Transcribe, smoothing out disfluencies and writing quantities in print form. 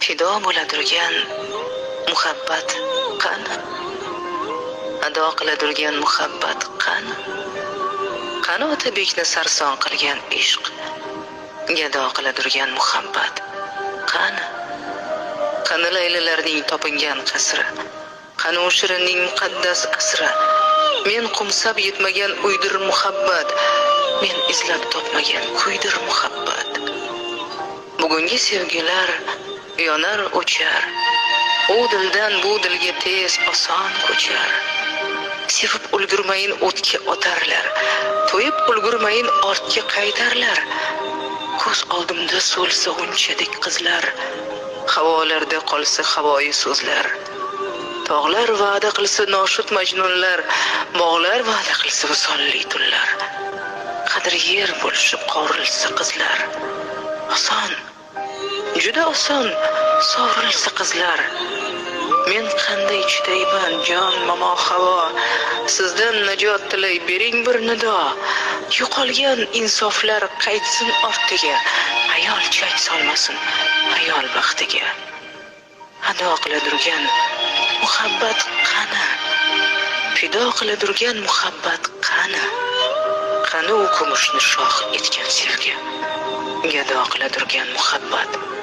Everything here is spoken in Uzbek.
fido bo'ladirgan muhabbat qani? Ado qiladirgan muhabbat qani? Qani Otabekni sarson qilgan ishq, gado qiladirgan muhabbat qani? Qani laylilarning topingan qasri, qani o'shirinning muqaddas asri? Men qumsab yetmagan uydir muhabbat, men izlab topmagan kuydir muhabbat. Bugungi sevgilar yonar o'char, u dildan bu dilga tez oson ko'char. Sevib ulgurmayin o'tga otarlar, to'yib ulgurmayin ortga qaytarlar. Ko'z oldimda so'lsa g'unchadek qizlar, havolarda qolsa havoyi so'zlar. Tog'lar va'da qilsa noshud majnunlar, bog'lar va'da qilsa visolli tunlar. Qadri yer bo'lishib qorilsa qizlar, oson, juda oson sovrilsa qizlar. Men qanday chidayman jon momo havo, sizdan najot tilay bering bir nido. Yo'qolgan insoflar qaytsin ortiga, ayol chang solmasin ayol baxtiga. Ado qiladirgan muhabbat qani? Fido qiladirgan muhabbat qani? Qani u kumushni shoh etgan sevgi, gado qiladirgan muhabbat